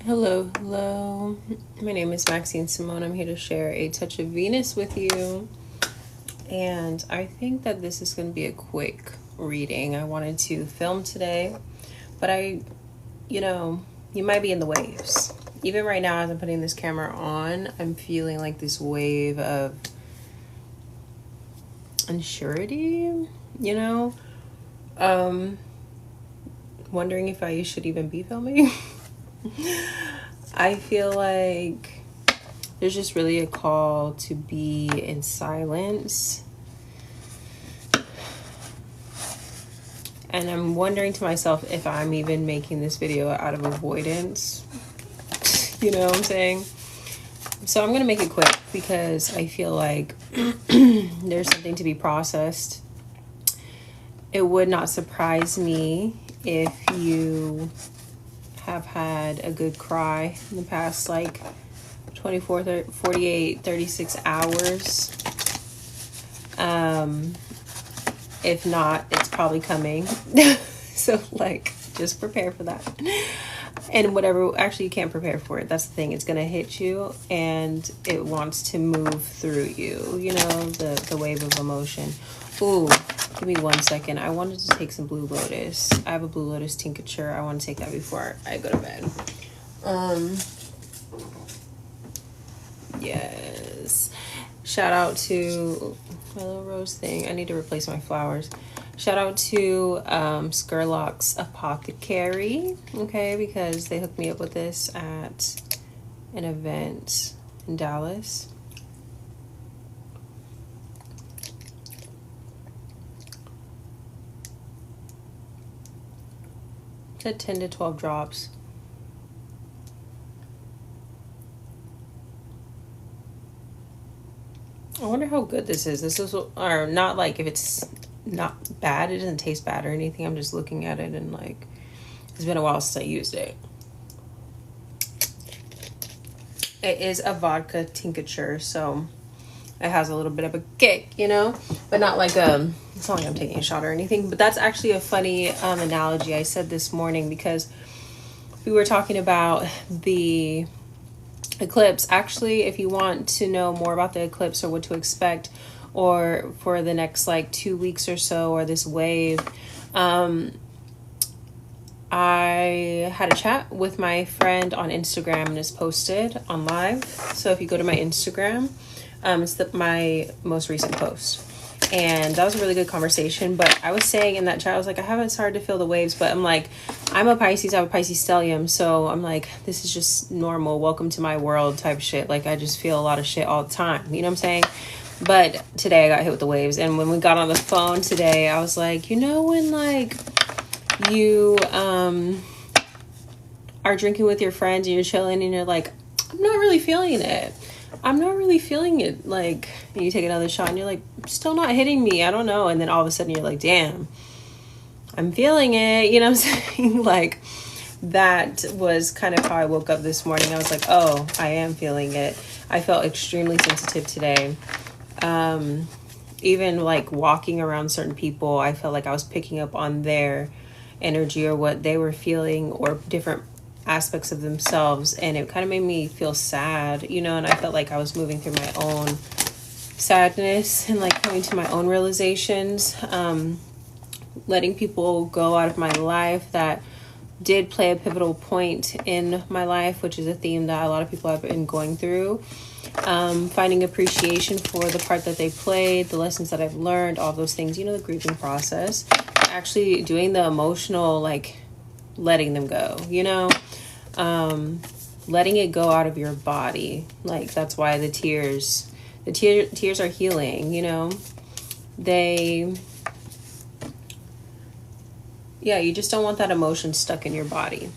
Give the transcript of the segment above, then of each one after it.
Hello, hello. My name is Maxine Samone. I'm here to share a touch of Venus with you. And I think that this is going to be a quick reading. I wanted to film today, but you might be in the waves. Even right now, as I'm putting this camera on, I'm feeling like this wave of unsurety, wondering if I should even be filming. I feel like there's just really a call to be in silence. And I'm wondering to myself if I'm even making this video out of avoidance. You know what I'm saying? So I'm going to make it quick because I feel like there's something to be processed. It would not surprise me if you have had a good cry in the past 24, 30, 48, 36 hours. If not, it's probably coming. So just prepare for that. And whatever, actually you can't prepare for it. That's the thing. It's going to hit you and it wants to move through you, the wave of emotion. Ooh, give me 1 second. I wanted to take some Blue Lotus. I have a Blue Lotus tincture. I want to take that before I go to bed. Yes. Shout out to my little rose thing. I need to replace my flowers. Shout out to Skurlock's Apothecary, okay, because they hooked me up with this at an event in Dallas. It said 10 to 12 drops. I wonder how good this is. This is, or not, like if it's not bad, it doesn't taste bad or anything. I'm just looking at it and it's been a while since I used it. It is a vodka tincture, so it has a little bit of a kick, but not it's not like I'm taking a shot or anything. But that's actually a funny analogy I said this morning because we were talking about the eclipse. Actually, if you want to know more about the eclipse or what to expect, or for the next 2 weeks or so, or this wave, I had a chat with my friend on Instagram and it's posted on live. So if you go to my Instagram, it's my most recent post. And that was a really good conversation. But I was saying in that chat, I was like, I haven't started to feel the waves, but I'm like, I'm a Pisces, I have a Pisces stellium. So I'm like, this is just normal. Welcome to my world type shit. I just feel a lot of shit all the time. You know what I'm saying? But today I got hit with the waves. And when we got on the phone today, I was like, when you are drinking with your friends and you're chilling and you're like, I'm not really feeling it. I'm not really feeling it. And you take another shot and you're like, still not hitting me. I don't know. And then all of a sudden you're like, damn, I'm feeling it. You know what I'm saying? That was kind of how I woke up this morning. I was like, oh, I am feeling it. I felt extremely sensitive today. Even walking around certain people, I felt like I was picking up on their energy or what they were feeling or different aspects of themselves, and it kind of made me feel sad, and I felt like I was moving through my own sadness and coming to my own realizations, letting people go out of my life that did play a pivotal point in my life, which is a theme that a lot of people have been going through. Finding appreciation for the part that they played, the lessons that I've learned, all those things, the grieving process, actually doing the emotional, letting them go, letting it go out of your body. That's why the tears are healing, you just don't want that emotion stuck in your body.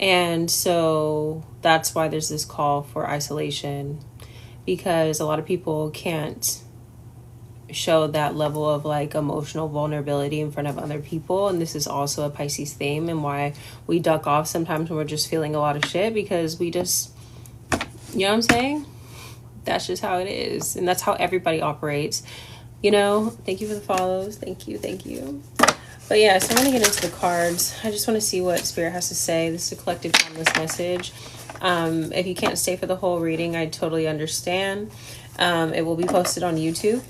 And so that's why there's this call for isolation, because a lot of people can't show that level of emotional vulnerability in front of other people. And this is also a Pisces theme, and why we duck off sometimes when we're just feeling a lot of shit, because we just, you know what I'm saying? That's just how it is. And that's how everybody operates. Thank you for the follows. Thank you. But yeah, so I'm going to get into the cards. I just want to see what Spirit has to say. This is a collective timeless message. If you can't stay for the whole reading, I totally understand. It will be posted on YouTube.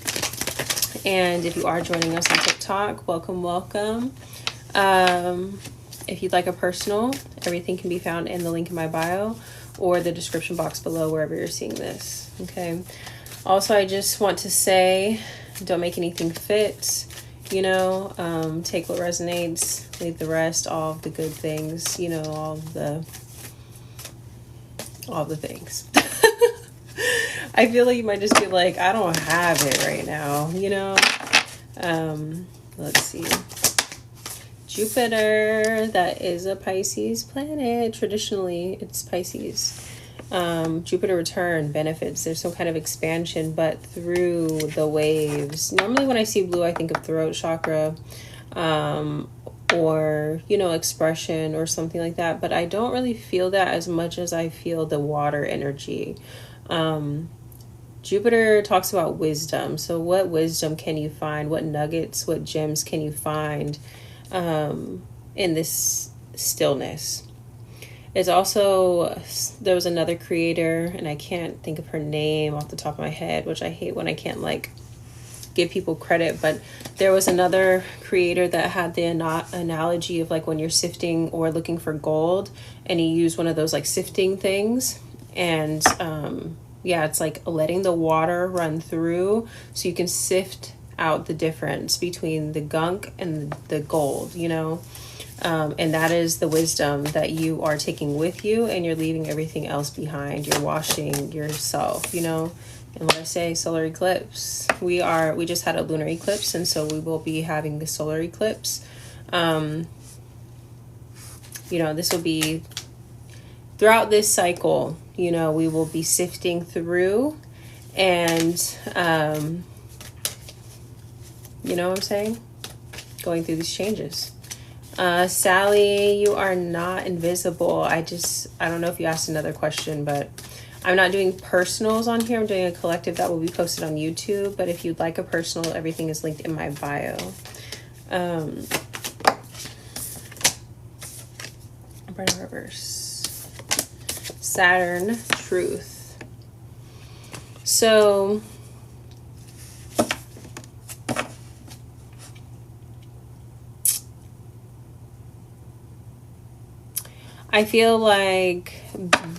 And if you are joining us on TikTok, welcome, welcome. If you'd like a personal, everything can be found in the link in my bio or the description box below, wherever you're seeing this. Okay. Also, I just want to say, don't make anything fit. You know, take what resonates, leave the rest, all of the good things, you know, all the things. I feel like you might just be like, I don't have it right now, you know. Let's see. Jupiter, that is a Pisces planet. Traditionally, it's Pisces. Jupiter return benefits. There's some kind of expansion, but through the waves. Normally when I see blue, I think of throat chakra, or, you know, expression or something like that. But I don't really feel that as much as I feel the water energy. Jupiter talks about wisdom. So what wisdom can you find? What nuggets, what gems can you find in this stillness? It's also, there was another creator, and I can't think of her name off the top of my head, which I hate when I can't like give people credit, but there was another creator that had the analogy of like when you're sifting or looking for gold, and he used one of those like sifting things, and yeah, it's like letting the water run through so you can sift out the difference between the gunk and the gold, you know. And that is the wisdom that you are taking with you, and you're leaving everything else behind. You're washing yourself, you know. And what I say, solar eclipse. We just had a lunar eclipse, and so we will be having the solar eclipse. You know, this will be throughout this cycle, you know, we will be sifting through, and you know what I'm saying? Going through these changes. Sally, you are not invisible. I don't know if you asked another question, but I'm not doing personals on here. I'm doing a collective that will be posted on YouTube. But if you'd like a personal, everything is linked in my bio. Burn reverse. Saturn, truth. So I feel like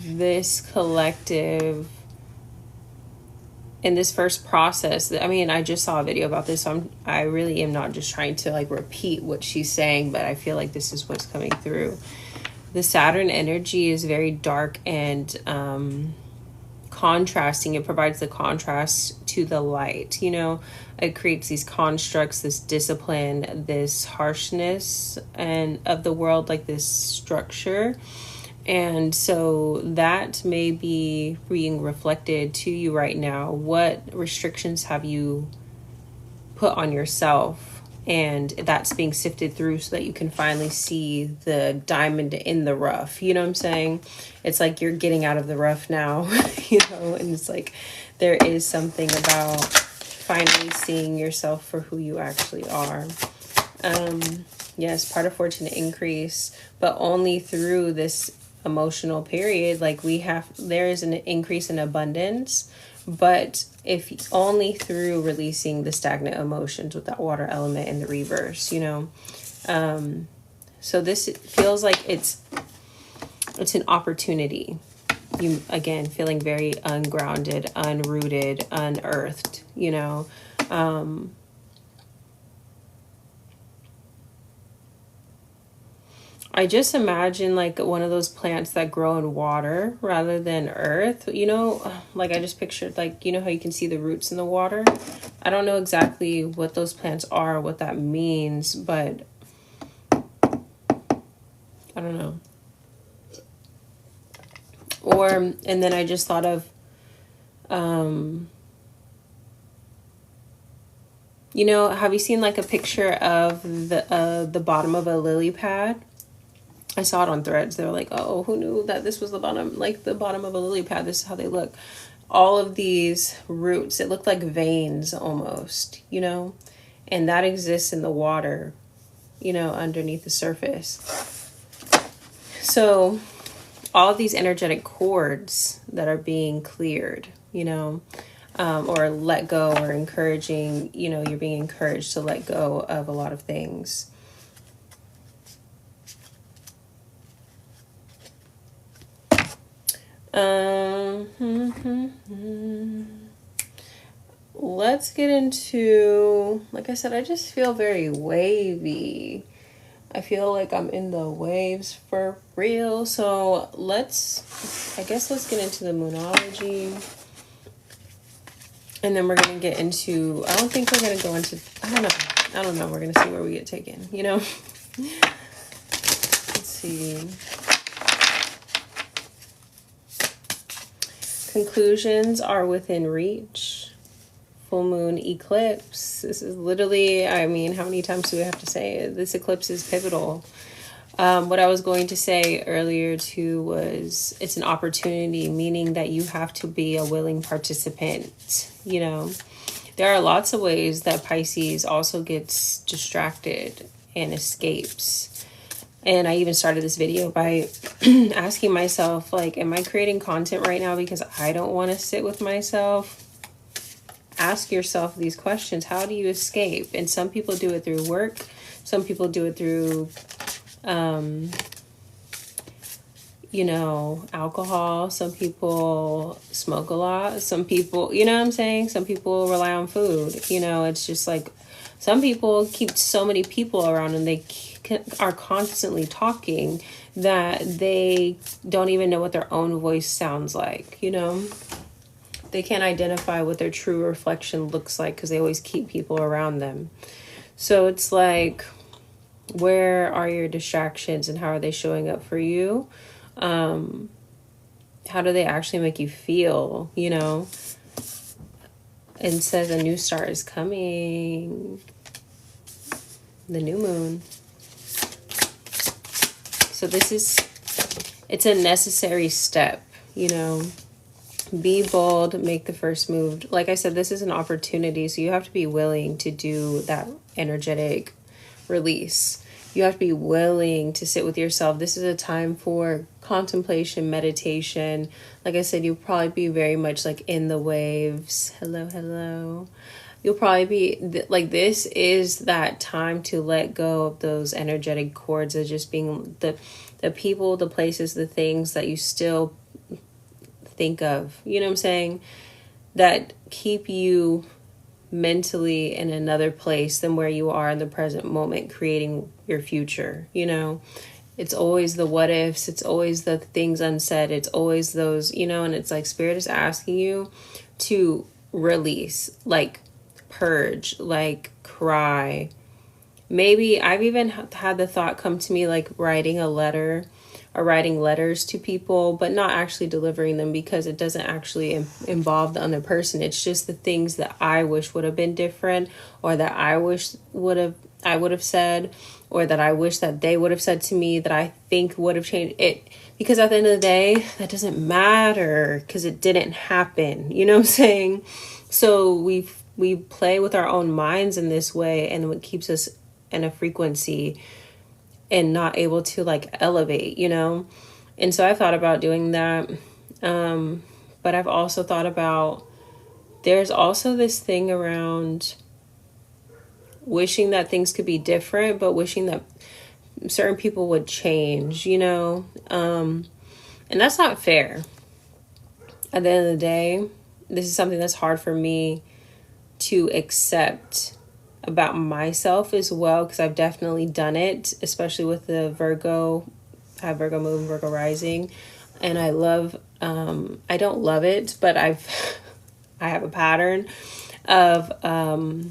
this collective in this first process, I mean, I just saw a video about this, so I really am not just trying to like repeat what she's saying, but I feel like this is what's coming through. The Saturn energy is very dark and contrasting. It provides the contrast to the light, you know. It creates these constructs, this discipline, this harshness and of the world, like this structure. And so that may be being reflected to you right now. What restrictions have you put on yourself? And that's being sifted through so that you can finally see the diamond in the rough. You know what I'm saying? It's like you're getting out of the rough now, you know, and it's like there is something about finally seeing yourself for who you actually are. Yes, part of fortune increase, but only through this emotional period. Like there is an increase in abundance, but if only through releasing the stagnant emotions with that water element in the reverse, you know. So this feels like it's an opportunity. You, again, feeling very ungrounded, unrooted, unearthed, you know. I just imagine like one of those plants that grow in water rather than earth, you know, like I just pictured, like, you know how you can see the roots in the water. I don't know exactly what those plants are, what that means, but I don't know. And then I just thought of, you know, have you seen like a picture of the bottom of a lily pad? I saw it on Threads. They were like, oh, who knew that this was the bottom, like the bottom of a lily pad? This is how they look. All of these roots, it looked like veins almost, you know, and that exists in the water, underneath the surface. So all of these energetic cords that are being cleared, or let go, or encouraging, you're being encouraged to let go of a lot of things. Let's get into, like I said, I just feel very wavy. I feel like I'm in the waves for real. So let's get into the moonology. And then we're going to get into, I don't think we're going to go into, I don't know. We're going to see where we get taken, Let's see. Conclusions are within reach. Full moon eclipse. This is literally, how many times do we have to say it? This eclipse is pivotal. What I was going to say earlier too was it's an opportunity, meaning that you have to be a willing participant. There are lots of ways that Pisces also gets distracted and escapes. And I even started this video by asking myself, like, am I creating content right now because I don't want to sit with myself? Ask yourself these questions. How do you escape? And some people do it through work. Some people do it through, alcohol. Some people smoke a lot. Some people, some people rely on food. It's just like some people keep so many people around and they are constantly talking that they don't even know what their own voice sounds like. They can't identify what their true reflection looks like because they always keep people around them. So it's like, where are your distractions and how are they showing up for you? How do they actually make you feel? It says a new start is coming. The new moon. So it's a necessary step, Be bold, make the first move. Like I said, this is an opportunity, so you have to be willing to do that energetic release. You have to be willing to sit with yourself. This is a time for contemplation, meditation. Like I said, you'll probably be very much like in the waves. Hello. You'll probably be like, this is that time to let go of those energetic cords of just being the people, the places, the things that you still think of, that keep you mentally in another place than where you are in the present moment, creating your future. It's always the what ifs, it's always the things unsaid, it's always those, and it's like Spirit is asking you to release, like purge, like cry. Maybe I've even had the thought come to me, like writing a letter or writing letters to people, but not actually delivering them because it doesn't actually involve the other person. It's just the things that I wish would have been different, or that I wish I would have said, or that I wish that they would have said to me, that I think would have changed it. Because at the end of the day, that doesn't matter because it didn't happen. So we play with our own minds in this way, and what keeps us in a frequency and not able to like elevate, And so I've thought about doing that. But I've also thought about, there's also this thing around wishing that things could be different, but wishing that certain people would change, and that's not fair. At the end of the day, this is something that's hard for me to accept about myself as well, because I've definitely done it, especially with the Virgo. I have Virgo moon, Virgo rising, and I don't love it, but I have a pattern of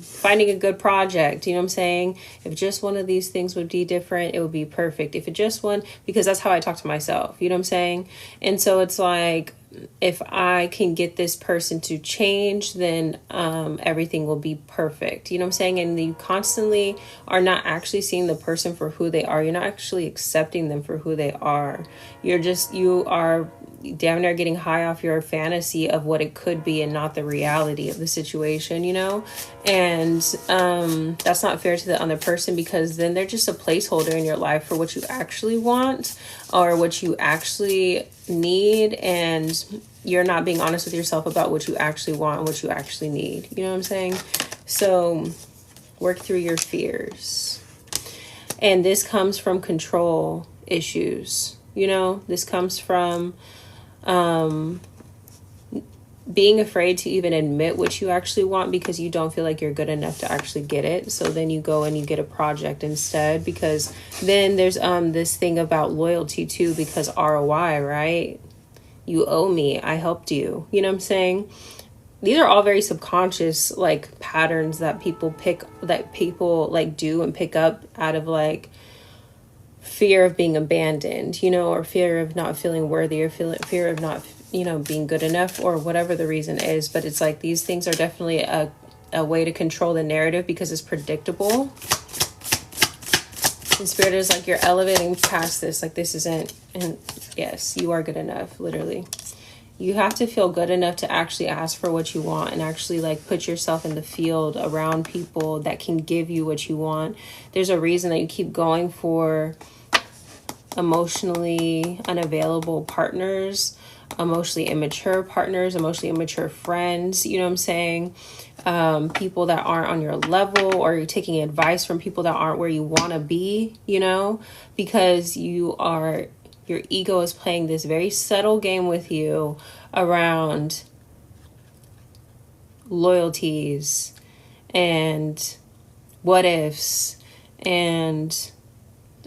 finding a good project. If just one of these things would be different, it would be perfect. If it just one, because that's how I talk to myself, And so it's like, if I can get this person to change, then everything will be perfect. You know what I'm saying? And you constantly are not actually seeing the person for who they are. You're not actually accepting them for who they are. You are damn near getting high off your fantasy of what it could be and not the reality of the situation, you know? And that's not fair to the other person, because then they're just a placeholder in your life for what you actually want or what you actually need, and you're not being honest with yourself about what you actually want and what you actually need. You know what I'm saying? So work through your fears. And this comes from control issues. You know, this comes from being afraid to even admit what you actually want because you don't feel like you're good enough to actually get it. So then you go and you get a project instead, because then there's this thing about loyalty too, because ROI, right? You owe me, I helped you. You know what I'm saying? These are all very subconscious like patterns that people like do and pick up out of like fear of being abandoned, you know, or fear of not feeling worthy, or fear of not, you know, being good enough, or whatever the reason is. But it's like these things are definitely a way to control the narrative because it's predictable. And Spirit is like, you're elevating past this, like this isn't, and yes, you are good enough, literally. You have to feel good enough to actually ask for what you want and actually like put yourself in the field around people that can give you what you want. There's a reason that you keep going for emotionally unavailable partners, emotionally immature partners, emotionally immature friends, you know what I'm saying? People that aren't on your level, or you're taking advice from people that aren't where you want to be, you know, because your ego is playing this very subtle game with you around loyalties and what ifs, and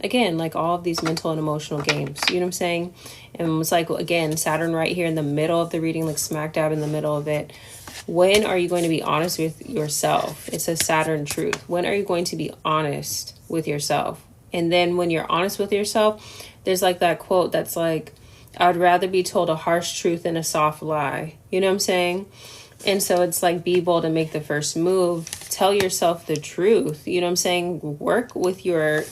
again, like all of these mental and emotional games, you know what I'm saying? And it's like, again, Saturn right here in the middle of the reading, like smacked out in the middle of it. When are you going to be honest with yourself? It's a Saturn truth. When are you going to be honest with yourself? And then when you're honest with yourself, there's like that quote that's like, I would rather be told a harsh truth than a soft lie. You know what I'm saying? And so it's like, be bold and make the first move. Tell yourself the truth. You know what I'm saying? Work with your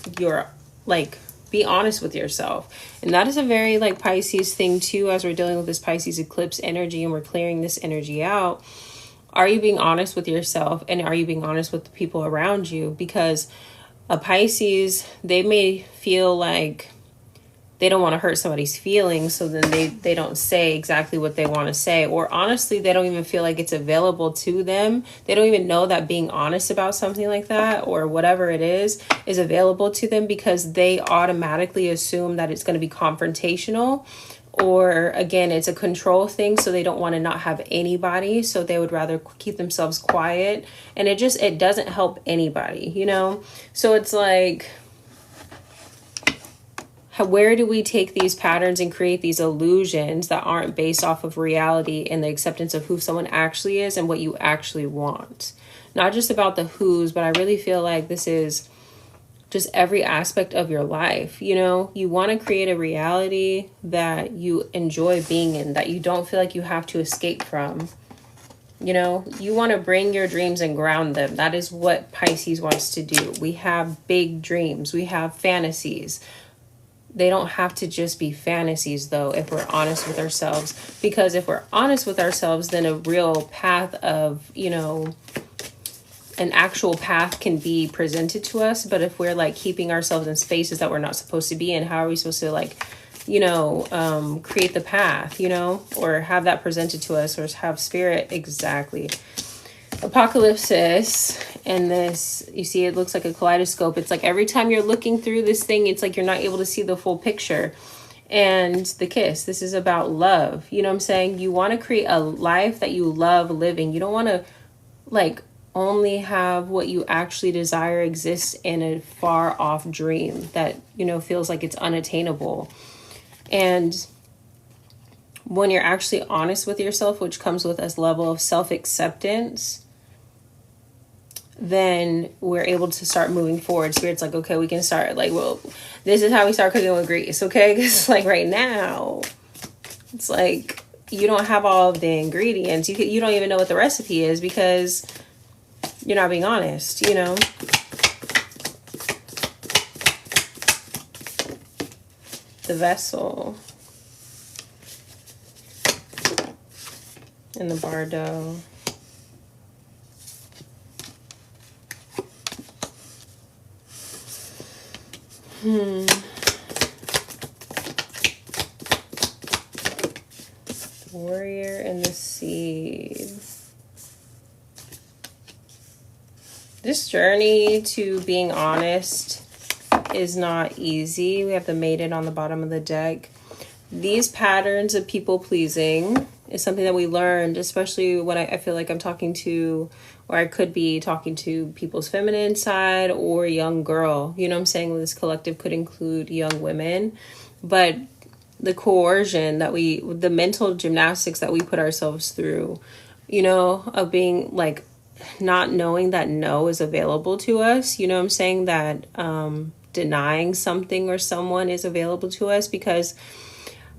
like, be honest with yourself. And that is a very like Pisces thing too, as we're dealing with this Pisces eclipse energy and we're clearing this energy out. Are you being honest with yourself, and are you being honest with the people around you? Because a Pisces, they may feel like they don't want to hurt somebody's feelings, so then they don't say exactly what they want to say, or honestly they don't even feel like it's available to them. They don't even know that being honest about something like that or whatever it is available to them, because they automatically assume that it's going to be confrontational, or again, it's a control thing, so they don't want to not have anybody, so they would rather keep themselves quiet, and it doesn't help anybody, you know? So it's like, where do we take these patterns and create these illusions that aren't based off of reality and the acceptance of who someone actually is and what you actually want? Not just about the who's, but I really feel like this is just every aspect of your life. You know, you want to create a reality that you enjoy being in, that you don't feel like you have to escape from. You know, you want to bring your dreams and ground them. That is what Pisces wants to do. We have big dreams. We have fantasies. They don't have to just be fantasies, though, if we're honest with ourselves. Because if we're honest with ourselves, then a real path of, you know, an actual path can be presented to us. But if we're like keeping ourselves in spaces that we're not supposed to be in, how are we supposed to like, you know, create the path, you know, or have that presented to us, or have spirit? Exactly. Apocalypsis, and this, you see, it looks like a kaleidoscope. It's like every time you're looking through this thing, it's like you're not able to see the full picture. And the kiss, this is about love. You know what I'm saying? You want to create a life that you love living. You don't want to like only have what you actually desire exist in a far off dream that, you know, feels like it's unattainable. And when you're actually honest with yourself, which comes with a level of self-acceptance, then we're able to start moving forward. Spirit's like, okay, we can start like, well, this is how we start cooking with grease, okay? Because like right now, it's like you don't have all of the ingredients. You don't even know what the recipe is because you're not being honest, you know? The vessel. And the bardo. Warrior and the seed. This journey to being honest is not easy. We have the Maiden on the bottom of the deck. These patterns of people pleasing is something that we learned, especially when I feel like I'm talking to, or I could be talking to people's feminine side or young girl. You know what I'm saying? This collective could include young women, but the coercion that the mental gymnastics that we put ourselves through, you know, of being like, not knowing that no is available to us, you know what I'm saying? That denying something or someone is available to us, because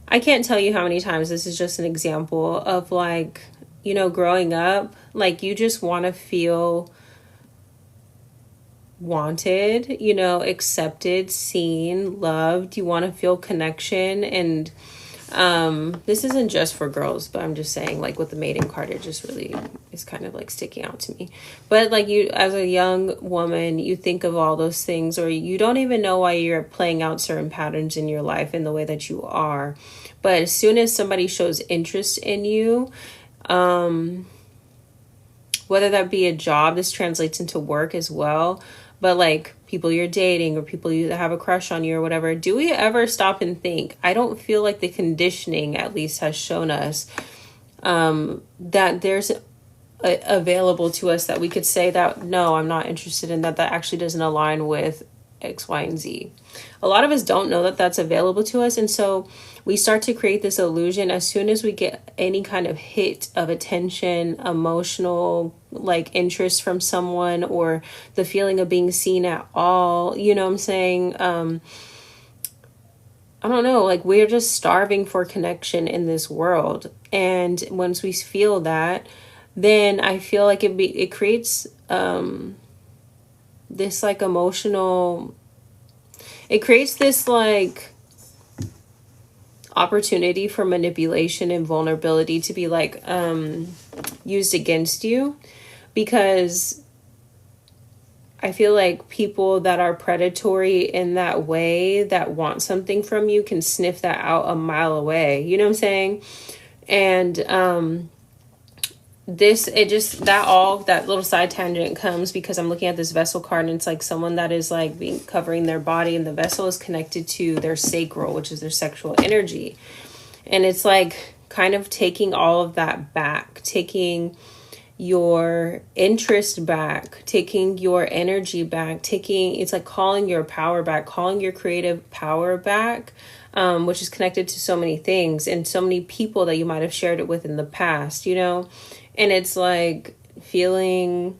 I can't tell you how many times this is just an example of like, you know, growing up, like you just want to feel wanted, you know, accepted, seen, loved. You want to feel connection. And this isn't just for girls, but I'm just saying, like with the Maiden card, it just really is kind of like sticking out to me. But like you, as a young woman, you think of all those things, or you don't even know why you're playing out certain patterns in your life in the way that you are. But as soon as somebody shows interest in you, whether that be a job, this translates into work as well, but like people you're dating or people you have a crush on you or whatever, do we ever stop and think? I don't feel like the conditioning at least has shown us that there's available to us that we could say that, no, I'm not interested in that. That actually doesn't align with X, Y, and Z. A lot of us don't know that that's available to us. And so we start to create this illusion as soon as we get any kind of hit of attention, emotional, like interest from someone, or the feeling of being seen at all. You know what I'm saying? I don't know, like we're just starving for connection in this world. And once we feel that, then I feel like it creates this like emotional, it creates this like opportunity for manipulation and vulnerability to be like used against you, because I feel like people that are predatory in that way, that want something from you, can sniff that out a mile away. You know what I'm saying? And that little side tangent comes because I'm looking at this vessel card, and it's like someone that is like covering their body, and the vessel is connected to their sacral, which is their sexual energy. And it's like kind of taking all of that back, taking your interest back, taking your energy back, it's like calling your power back, calling your creative power back, which is connected to so many things and so many people that you might have shared it with in the past, you know? And it's like feeling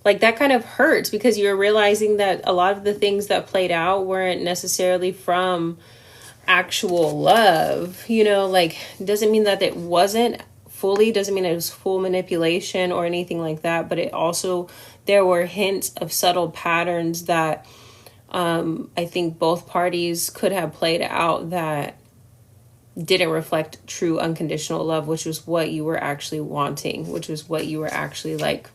like that kind of hurts, because you're realizing that a lot of the things that played out weren't necessarily from actual love, you know? Like, doesn't mean that it wasn't fully, doesn't mean it was full manipulation or anything like that, but it also, there were hints of subtle patterns that I think both parties could have played out that didn't reflect true unconditional love, which was what you were actually wanting, which was what you were actually like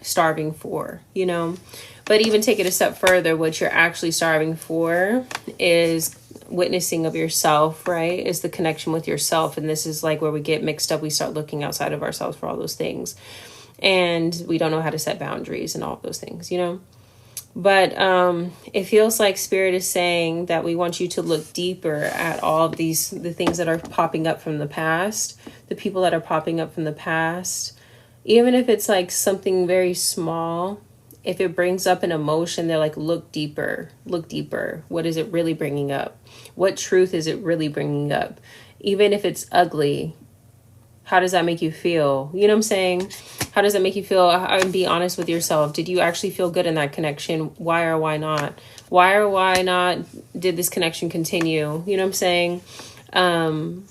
starving for, you know? But even take it a step further, what you're actually starving for is witnessing of yourself, right? Is the connection with yourself. And this is like where we get mixed up. We start looking outside of ourselves for all those things. And we don't know how to set boundaries and all of those things, you know? But it feels like Spirit is saying that we want you to look deeper at all of the things that are popping up from the past, the people that are popping up from the past, even if it's like something very small. If it brings up an emotion, they're like, look deeper, look deeper. What is it really bringing up? What truth is it really bringing up? Even if it's ugly, how does that make you feel? You know what I'm saying? How does that make you feel? And be honest with yourself. Did you actually feel good in that connection? Why or why not? Why or why not did this connection continue? You know what I'm saying? And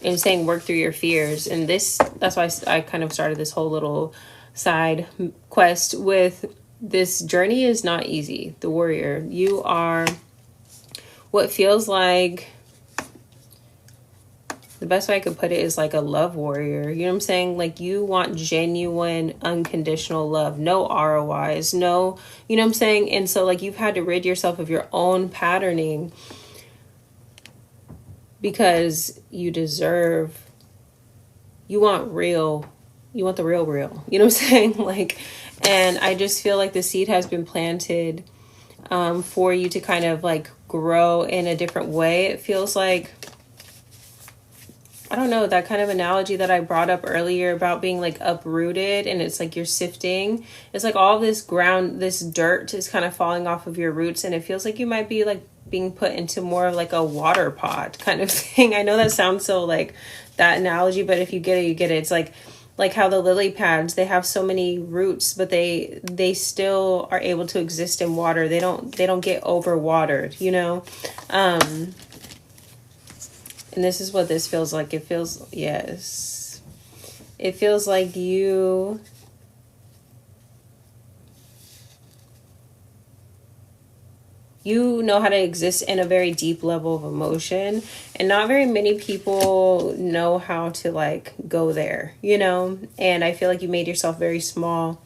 saying work through your fears. And that's why I kind of started this whole little side quest with this journey is not easy. The warrior, you are what feels like, the best way I could put it is like a love warrior. You know what I'm saying? Like you want genuine, unconditional love, no ROIs, no, you know what I'm saying? And so like you've had to rid yourself of your own patterning because you want the real, you know what I'm saying? Like, and I just feel like the seed has been planted for you to kind of like grow in a different way. It feels like, I don't know, that kind of analogy that I brought up earlier about being like uprooted, and it's like you're sifting. It's like all this ground, this dirt is kind of falling off of your roots, and it feels like you might be like being put into more of like a water pot kind of thing. I know that sounds so like that analogy, but if you get it, you get it. It's like how the lily pads, they have so many roots, but they still are able to exist in water. They don't get overwatered, you know? And this is what this feels like. It feels, yes. It feels like you know how to exist in a very deep level of emotion. And not very many people know how to like go there, you know? And I feel like you made yourself very small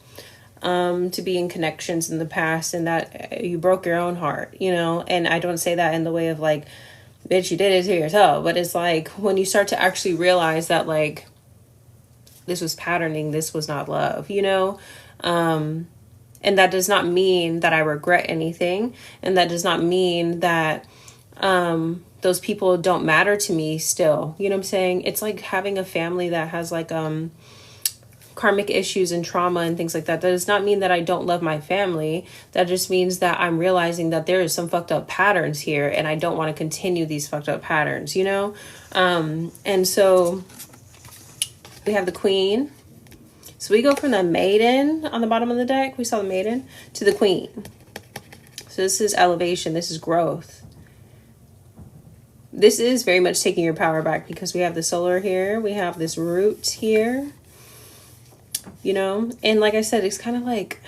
to be in connections in the past, and that you broke your own heart, you know? And I don't say that in the way of like, bitch, you did it to yourself. But it's like when you start to actually realize that like this was patterning, this was not love, you know? And that does not mean that I regret anything. And that does not mean that those people don't matter to me still. You know what I'm saying? It's like having a family that has like karmic issues and trauma and things like that. That does not mean that I don't love my family. That just means that I'm realizing that there is some fucked up patterns here, and I don't want to continue these fucked up patterns, you know? And so we have the Queen. So we go from the Maiden on the bottom of the deck, we saw the Maiden, to the Queen. So this is elevation, this is growth. This is very much taking your power back, because we have the solar here, we have this root here, you know? And like I said, it's kind of like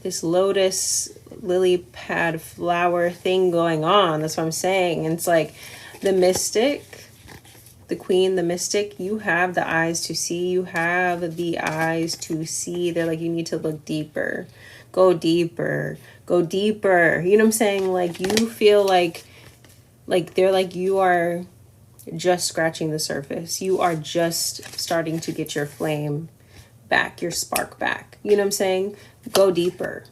this lotus lily pad flower thing going on. That's what I'm saying. And it's like the mystic, the Queen, the mystic, you have the eyes to see. You have the eyes to see. They're like, you need to look deeper. Go deeper. Go deeper. You know what I'm saying? Like you feel like they're like, you are just scratching the surface. You are just starting to get your flame back, your spark back. You know what I'm saying? Go deeper.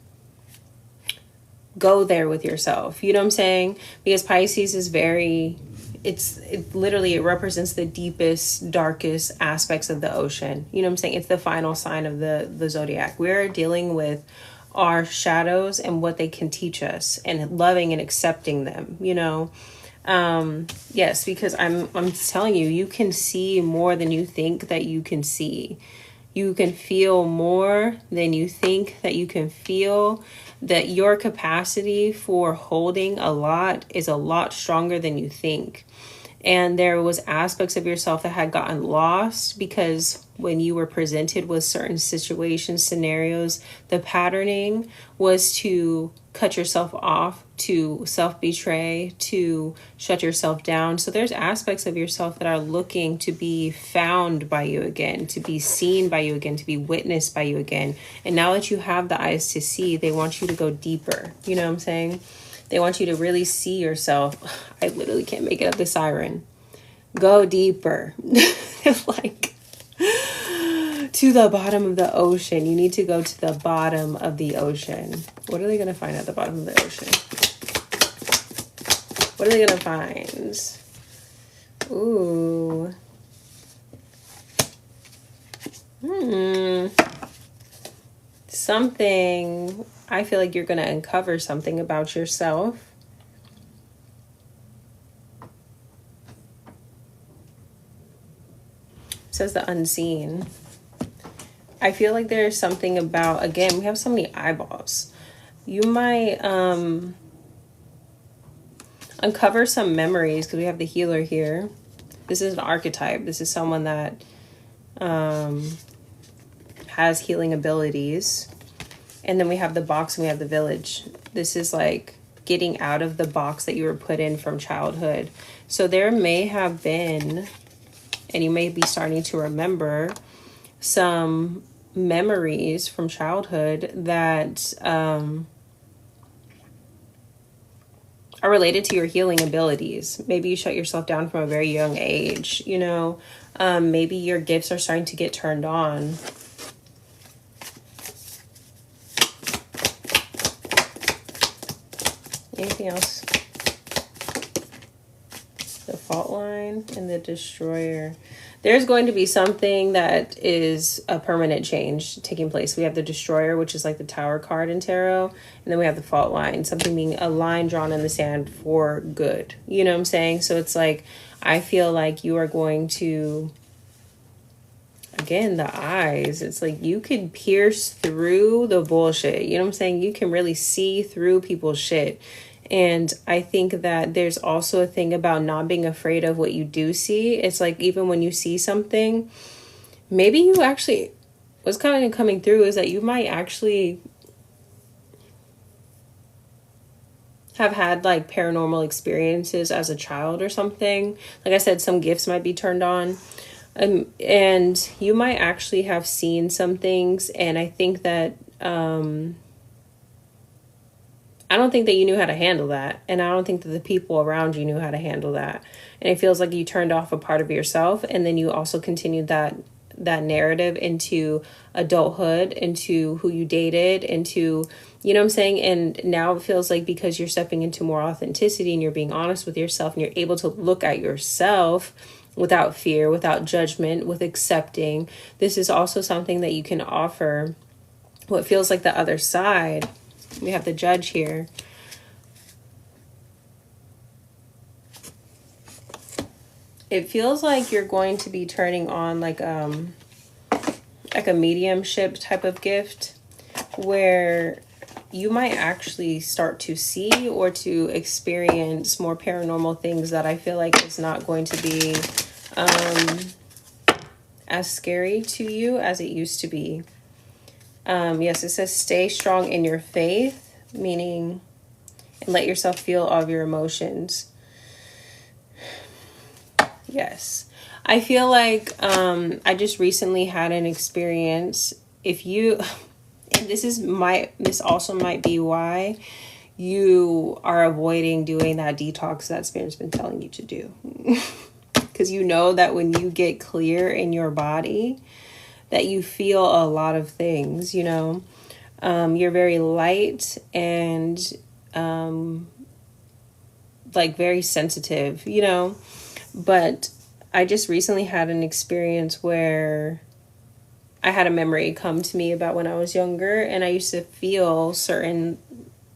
Go there with yourself. You know what I'm saying? Because Pisces is very, it literally, it represents the deepest, darkest aspects of the ocean. You know what I'm saying? It's the final sign of the zodiac. We're dealing with our shadows and what they can teach us, and loving and accepting them, you know? Yes, because I'm telling you, you can see more than you think that you can see. You can feel more than you think that you can feel. That your capacity for holding a lot is a lot stronger than you think. And there was aspects of yourself that had gotten lost because when you were presented with certain situations, scenarios, the patterning was to cut yourself off, to self-betray, to shut yourself down. So there's aspects of yourself that are looking to be found by you again, to be seen by you again, to be witnessed by you again. And now that you have the eyes to see, they want you to go deeper. You know what I'm saying? They want you to really see yourself. I literally can't make it up, the siren. Go deeper. Like, to the bottom of the ocean. You need to go to the bottom of the ocean. What are they going to find at the bottom of the ocean? What are they going to find? Ooh. Something. I feel like you're going to uncover something about yourself. It says the unseen. I feel like there's something about, again, we have so many eyeballs. You might, uncover some memories, because we have the healer here. This is an archetype. This is someone that has healing abilities. And then we have the box and we have the village. This is like getting out of the box that you were put in from childhood. So there may have been, and you may be starting to remember, some memories from childhood that are related to your healing abilities. Maybe you shut yourself down from a very young age, you know. Maybe your gifts are starting to get turned on. Anything else? The fault line and the destroyer. There's going to be something that is a permanent change taking place. We have the destroyer, which is like the tower card in tarot. And then we have the fault line, something being a line drawn in the sand for good. You know what I'm saying? So it's like, I feel like you are going to, again, the eyes. It's like you can pierce through the bullshit. You know what I'm saying? You can really see through people's shit. And I think that there's also a thing about not being afraid of what you do see. It's like, even when you see something, maybe you actually, what's kind of coming through is that you might actually have had like paranormal experiences as a child or something. Like I said, some gifts might be turned on. And you might actually have seen some things. And I think that, I don't think that you knew how to handle that. And I don't think that the people around you knew how to handle that. And it feels like you turned off a part of yourself. And then you also continued that narrative into adulthood, into who you dated, into, you know what I'm saying? And now it feels like because you're stepping into more authenticity and you're being honest with yourself and you're able to look at yourself without fear, without judgment, with accepting. This is also something that you can offer what feels like the other side. We have the judge here. It feels like you're going to be turning on like a mediumship type of gift where you might actually start to see or to experience more paranormal things that I feel like is not going to be as scary to you as it used to be. Yes, it says stay strong in your faith, meaning let yourself feel all of your emotions. Yes. I feel like I just recently had an experience. If you, and this also might be why you are avoiding doing that detox that Spirit's been telling you to do. Because you know that when you get clear in your body, that you feel a lot of things, you know. You're very light and like very sensitive, you know. But I just recently had an experience where I had a memory come to me about when I was younger, and I used to feel certain,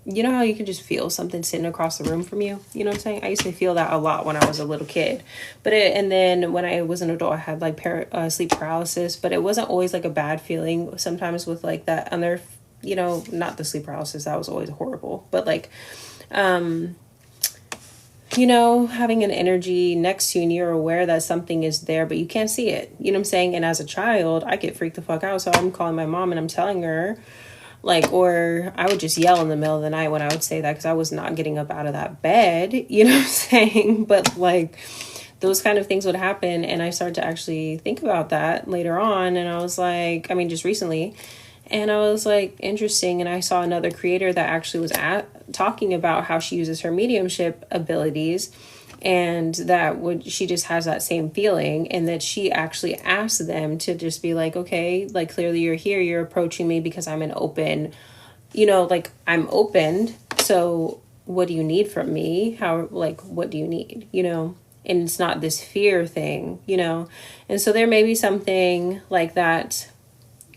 you know how you can just feel something sitting across the room from you? You know what I'm saying? I used to feel that a lot when I was a little kid. And then when I was an adult, I had like sleep paralysis, but it wasn't always like a bad feeling. Sometimes with like that other, you know, not the sleep paralysis, that was always horrible. But like, you know, having an energy next to you and you're aware that something is there, but you can't see it. You know what I'm saying? And as a child, I get freaked the fuck out. So I'm calling my mom and I'm telling her, like, or I would just yell in the middle of the night when I would say that because I was not getting up out of that bed, you know what I'm saying? But like those kind of things would happen. And I started to actually think about that later on. And I was like, I mean, just recently. And I was like, interesting. And I saw another creator that actually was talking about how she uses her mediumship abilities. And that she just has that same feeling, and that she actually asked them to just be like, okay, like clearly you're here, you're approaching me because I'm an open, you know, like I'm opened. So what do you need from me? What do you need, you know? And it's not this fear thing, you know? And so there may be something like that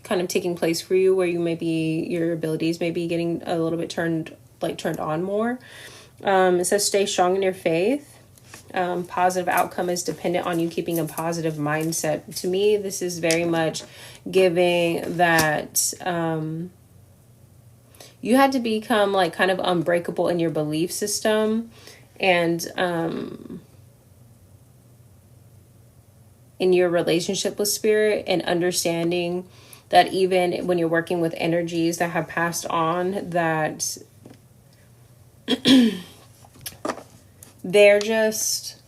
kind of taking place for you where your abilities may be getting a little bit turned on more. It says stay strong in your faith. Positive outcome is dependent on you keeping a positive mindset. To me, this is very much giving that you had to become like kind of unbreakable in your belief system And in your relationship with spirit, and understanding that even when you're working with energies that have passed on, that they're just,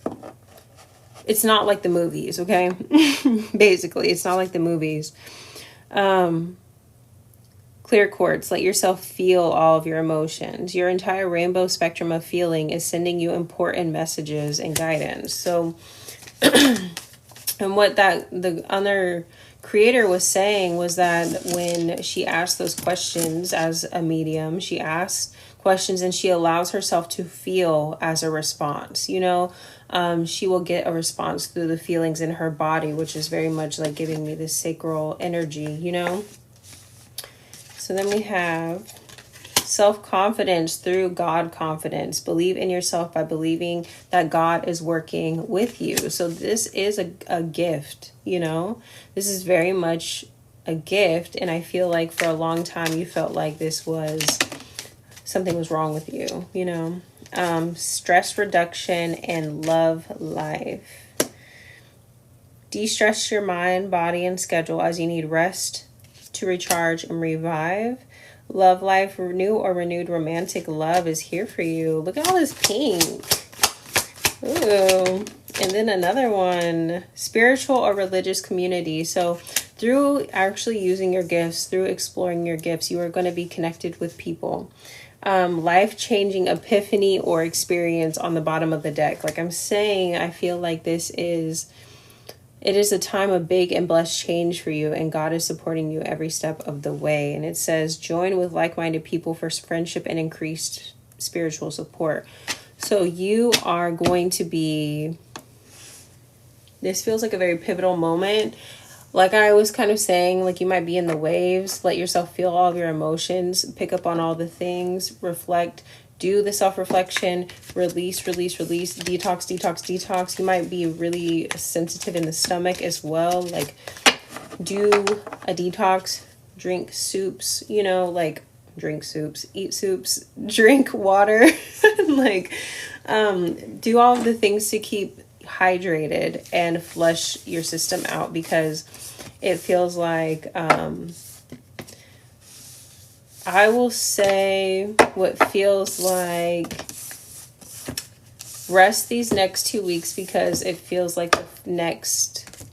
it's not like the movies, okay? Basically, it's not like the movies. Clear quartz, let yourself feel all of your emotions. Your entire rainbow spectrum of feeling is sending you important messages and guidance. So, and what the other creator was saying was that when she asked those questions as a medium, she asks questions and she allows herself to feel as a response. You know, she will get a response through the feelings in her body, which is very much like giving me this sacral energy, you know. So then we have self-confidence through God confidence. Believe in yourself by believing that God is working with you. So this is a gift, you know. This is very much a gift. And I feel like for a long time you felt like this was, something was wrong with you, you know. Stress reduction and love life. De-stress your mind, body, and schedule as you need rest to recharge and revive. Love life, renew or renewed romantic love is here for you. Look at all this pink. Ooh. And then another one, spiritual or religious community. So through actually using your gifts, through exploring your gifts, you are going to be connected with people. Life-changing epiphany or experience on the bottom of the deck. Like I'm saying, I feel like it is a time of big and blessed change for you, and God is supporting you every step of the way. And it says, join with like-minded people for friendship and increased spiritual support. So you are going to be, this feels like a very pivotal moment. Like I was kind of saying, like you might be in the waves, let yourself feel all of your emotions, pick up on all the things, reflect, do the self-reflection, release, detox. You might be really sensitive in the stomach as well. Like do a detox, drink soups, you know, like drink soups, eat soups, drink water, like do all of the things to keep hydrated and flush your system out, because it feels like I will say what feels like rest these next 2 weeks, because it feels like the next,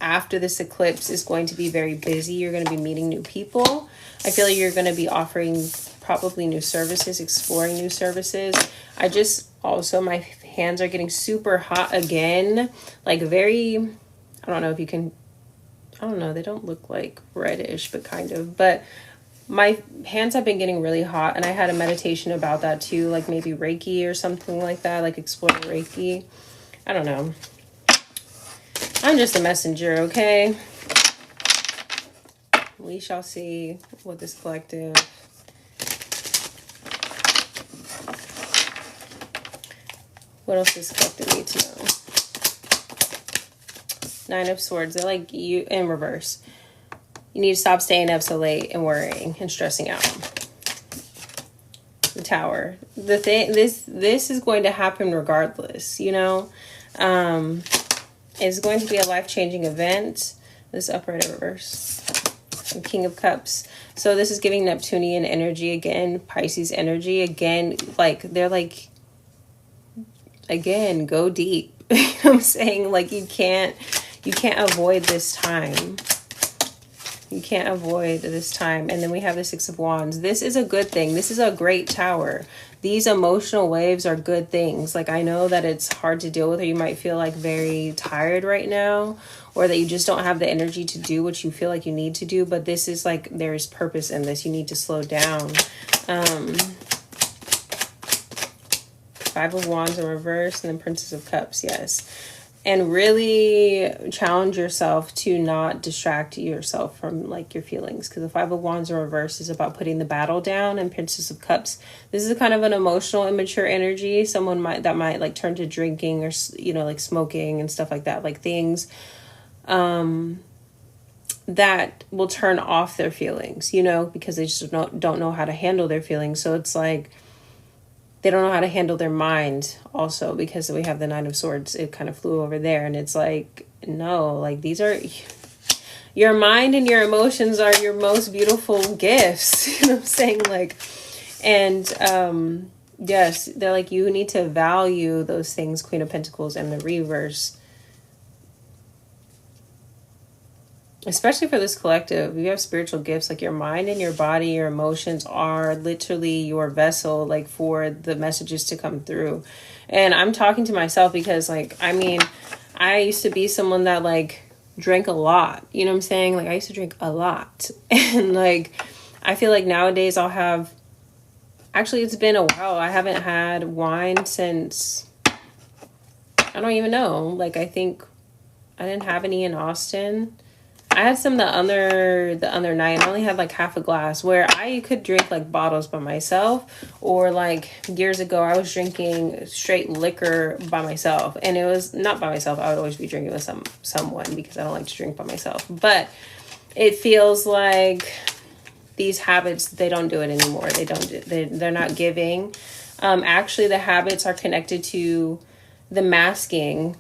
after this eclipse, is going to be very busy. You're going to be meeting new people. I feel like you're going to be offering probably new services, exploring new services. I just also, my hands are getting super hot again, like very, I don't know if you can, I don't know, they don't look like reddish, but kind of, but my hands have been getting really hot, and I had a meditation about that too, like maybe Reiki or something like that, like exploring Reiki. I don't know. I'm just a messenger, okay? We shall see what this collective. What else does collective need to know? 9 of Swords. They're like you in reverse. You need to stop staying up so late and worrying and stressing out. The Tower. The thing. This is going to happen regardless. You know, it's going to be a life-changing event. This upright reverse. And King of Cups. So this is giving Neptunian energy again, Pisces energy again. Like they're like, again, go deep. You know what I'm saying? Like you can't avoid this time. You can't avoid this time. And then we have the 6 of Wands. This is a good thing. This is a great tower. These emotional waves are good things. Like I know that it's hard to deal with, or you might feel like very tired right now, or that you just don't have the energy to do what you feel like you need to do. But this is like, there's purpose in this. You need to slow down. 5 of Wands in reverse, and then Princess of Cups. Yes. And really challenge yourself to not distract yourself from like your feelings, because the 5 of Wands in reverse is about putting the battle down, and Princess of Cups, this is kind of an emotional, immature energy. Someone might like turn to drinking, or, you know, like smoking and stuff like that, like things that will turn off their feelings, you know, because they just don't know how to handle their feelings. So it's like they don't know how to handle their mind also, because we have the Nine of Swords. It kind of flew over there, and it's like, no, like these are your mind and your emotions are your most beautiful gifts. You know what I'm saying? Like, and yes, they're like, you need to value those things, Queen of Pentacles and the reverse. Especially for this collective, you have spiritual gifts, like your mind and your body, your emotions are literally your vessel, like for the messages to come through. And I'm talking to myself because, like, I mean, I used to be someone that like drank a lot, you know what I'm saying? Like I used to drink a lot. And like, I feel like nowadays I'll have, actually it's been a while. I haven't had wine since, I don't even know. Like, I think I didn't have any in Austin. I had some the other night. I only had like half a glass, where I could drink like bottles by myself, or like years ago I was drinking straight liquor by myself, and it was not by myself. I would always be drinking with someone because I don't like to drink by myself. But it feels like these habits, they don't do it anymore. They're not giving. Actually, the habits are connected to the masking.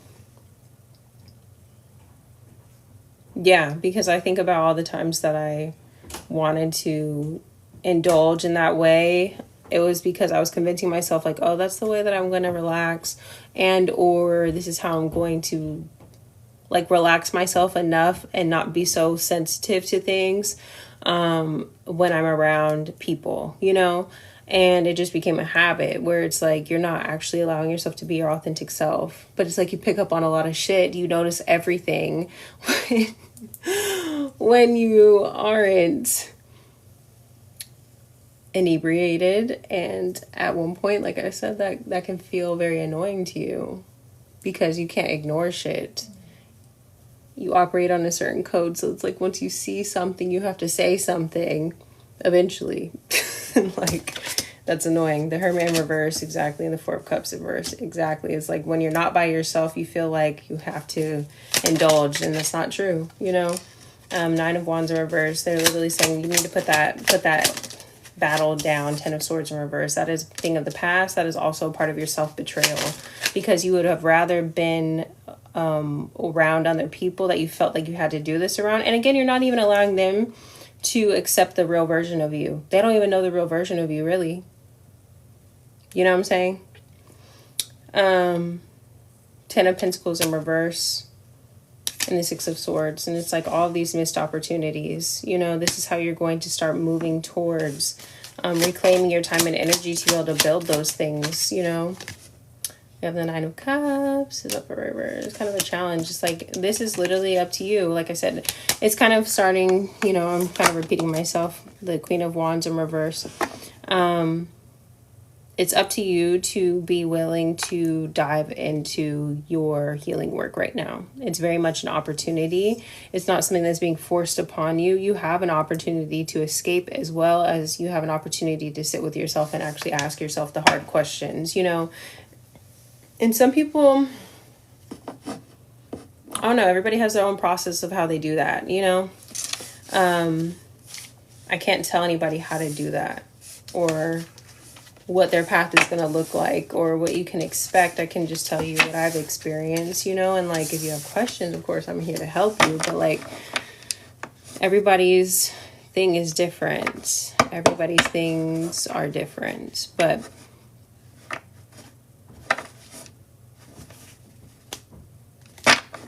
Yeah, because I think about all the times that I wanted to indulge in that way. It was because I was convincing myself like, oh, that's the way that I'm going to relax, and or this is how I'm going to like relax myself enough and not be so sensitive to things when I'm around people, you know? And it just became a habit where it's like you're not actually allowing yourself to be your authentic self. But it's like you pick up on a lot of shit. You notice everything when you aren't inebriated. And at one point, like I said, that can feel very annoying to you because you can't ignore shit. You operate on a certain code. So it's like once you see something, you have to say something eventually. Like, that's annoying. The Hermit in reverse, exactly. And the Four of Cups in reverse, exactly. It's like when you're not by yourself, you feel like you have to indulge, and that's not true, you know? Nine of Wands in reverse, they're literally saying you need to put that battle down. Ten of Swords in reverse, that is a thing of the past. That is also part of your self-betrayal, because you would have rather been around other people that you felt like you had to do this around. And again, you're not even allowing them to accept the real version of you. They don't even know the real version of you, really. You know what I'm saying? 10 of Pentacles in reverse and the Six of Swords. And it's like all these missed opportunities. You know, this is how you're going to start moving towards reclaiming your time and energy to be able to build those things, you know? You have the Nine of Cups, is up for reverse. It's kind of a challenge. It's like, this is literally up to you. Like I said, it's kind of starting, you know, I'm kind of repeating myself. The Queen of Wands in reverse. It's up to you to be willing to dive into your healing work right now. It's very much an opportunity. It's not something that's being forced upon you. You have an opportunity to escape, as well as you have an opportunity to sit with yourself and actually ask yourself the hard questions, you know. And some people, I don't know, everybody has their own process of how they do that, you know. I can't tell anybody how to do that, or what their path is going to look like, or what you can expect. I can just tell you what I've experienced, you know. And like, if you have questions, of course I'm here to help you, but like, everybody's thing is different. Everybody's things are different. But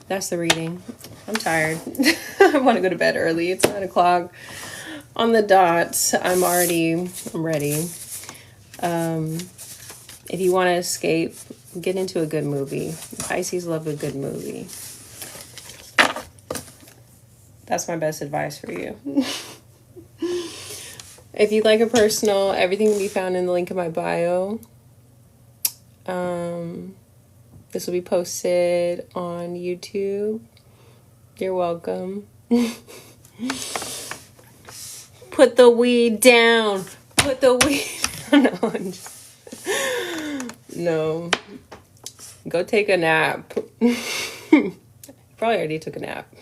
that's the reading. I'm tired. I want to go to bed early. It's 9 o'clock on the dot. I'm ready. If you want to escape, get into a good movie. Pisces love a good movie. That's my best advice for you. If you'd like a personal, everything can be found in the link in my bio. This will be posted on YouTube. You're welcome. Put the weed down. Put the weed down. No. Go take a nap. Probably already took a nap.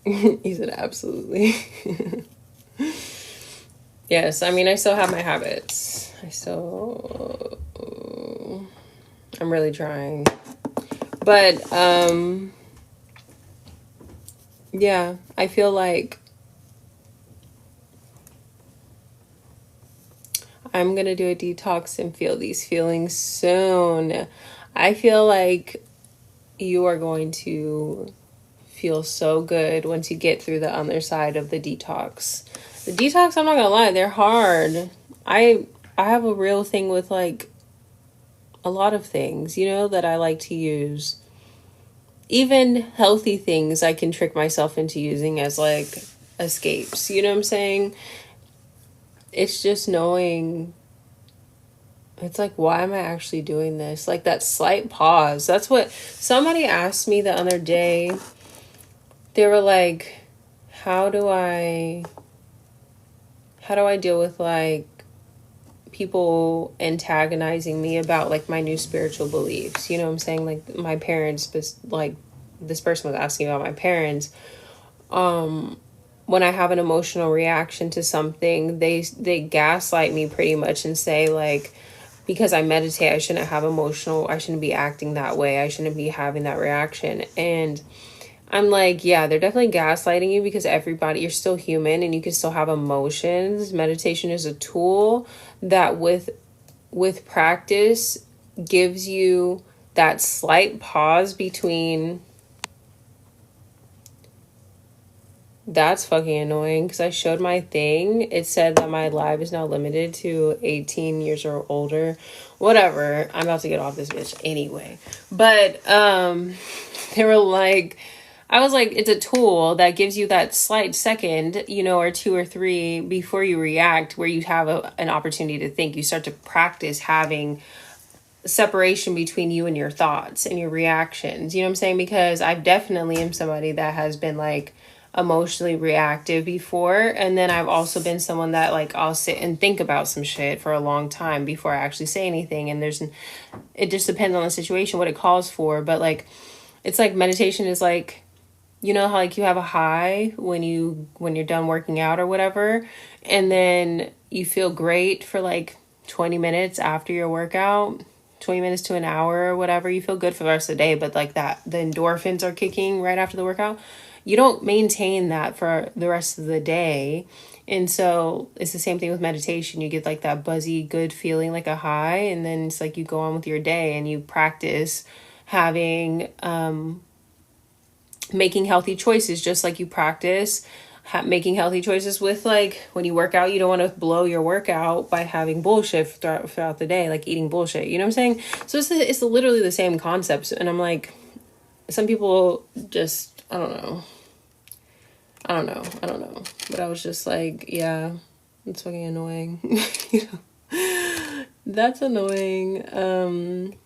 He said, absolutely. Yes, I mean, I still have my habits. I'm really trying. But, yeah, I feel like I'm going to do a detox and feel these feelings soon. I feel like you are going to feel so good once you get through the other side of the detox. The detox, I'm not gonna lie, they're hard. I have a real thing with like a lot of things, you know, that I like to use. Even healthy things I can trick myself into using as like escapes. You know what I'm saying? It's just knowing, it's like, why am I actually doing this? Like that slight pause. That's what somebody asked me the other day. They were like, how do I deal with like people antagonizing me about like my new spiritual beliefs? You know what I'm saying? Like my parents, like this person was asking about my parents. When I have an emotional reaction to something, they gaslight me pretty much and say like, because I meditate, I shouldn't be acting that way. I shouldn't be having that reaction. And I'm like, yeah, they're definitely gaslighting you because you're still human and you can still have emotions. Meditation is a tool that with practice gives you that slight pause between. That's fucking annoying because I showed my thing. It said that my live is now limited to 18 years or older. Whatever. I'm about to get off this bitch anyway. But they were like, I was like, it's a tool that gives you that slight second, you know, or 2 or 3 before you react, where you have an opportunity to think. You start to practice having separation between you and your thoughts and your reactions. You know what I'm saying? Because I definitely am somebody that has been like emotionally reactive before, and then I've also been someone that like I'll sit and think about some shit for a long time before I actually say anything, and it just depends on the situation, what it calls for. But like, it's like meditation is like, you know how like you have a high when you're done working out or whatever, and then you feel great for like 20 minutes after your workout, 20 minutes to an hour or whatever. You feel good for the rest of the day, but like that, the endorphins are kicking right after the workout. You don't maintain that for the rest of the day. And so it's the same thing with meditation. You get like that buzzy, good feeling, like a high. And then it's like you go on with your day and you practice having, making healthy choices, just like you practice making healthy choices with like when you work out. You don't want to blow your workout by having bullshit throughout the day, like eating bullshit. You know what I'm saying? So it's literally the same concepts. And I'm like, some people just, I don't know. But I was just like, yeah, it's fucking annoying. You know? That's annoying.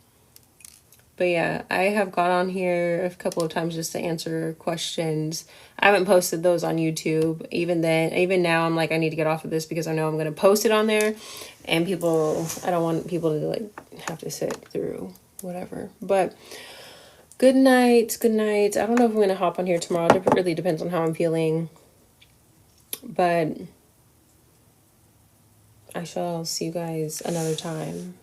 But yeah, I have got on here a couple of times just to answer questions. I haven't posted those on YouTube. Even now, I'm like, I need to get off of this because I know I'm going to post it on there. And I don't want people to like have to sit through whatever. But good night. I don't know if I'm going to hop on here tomorrow. It really depends on how I'm feeling. But I shall see you guys another time.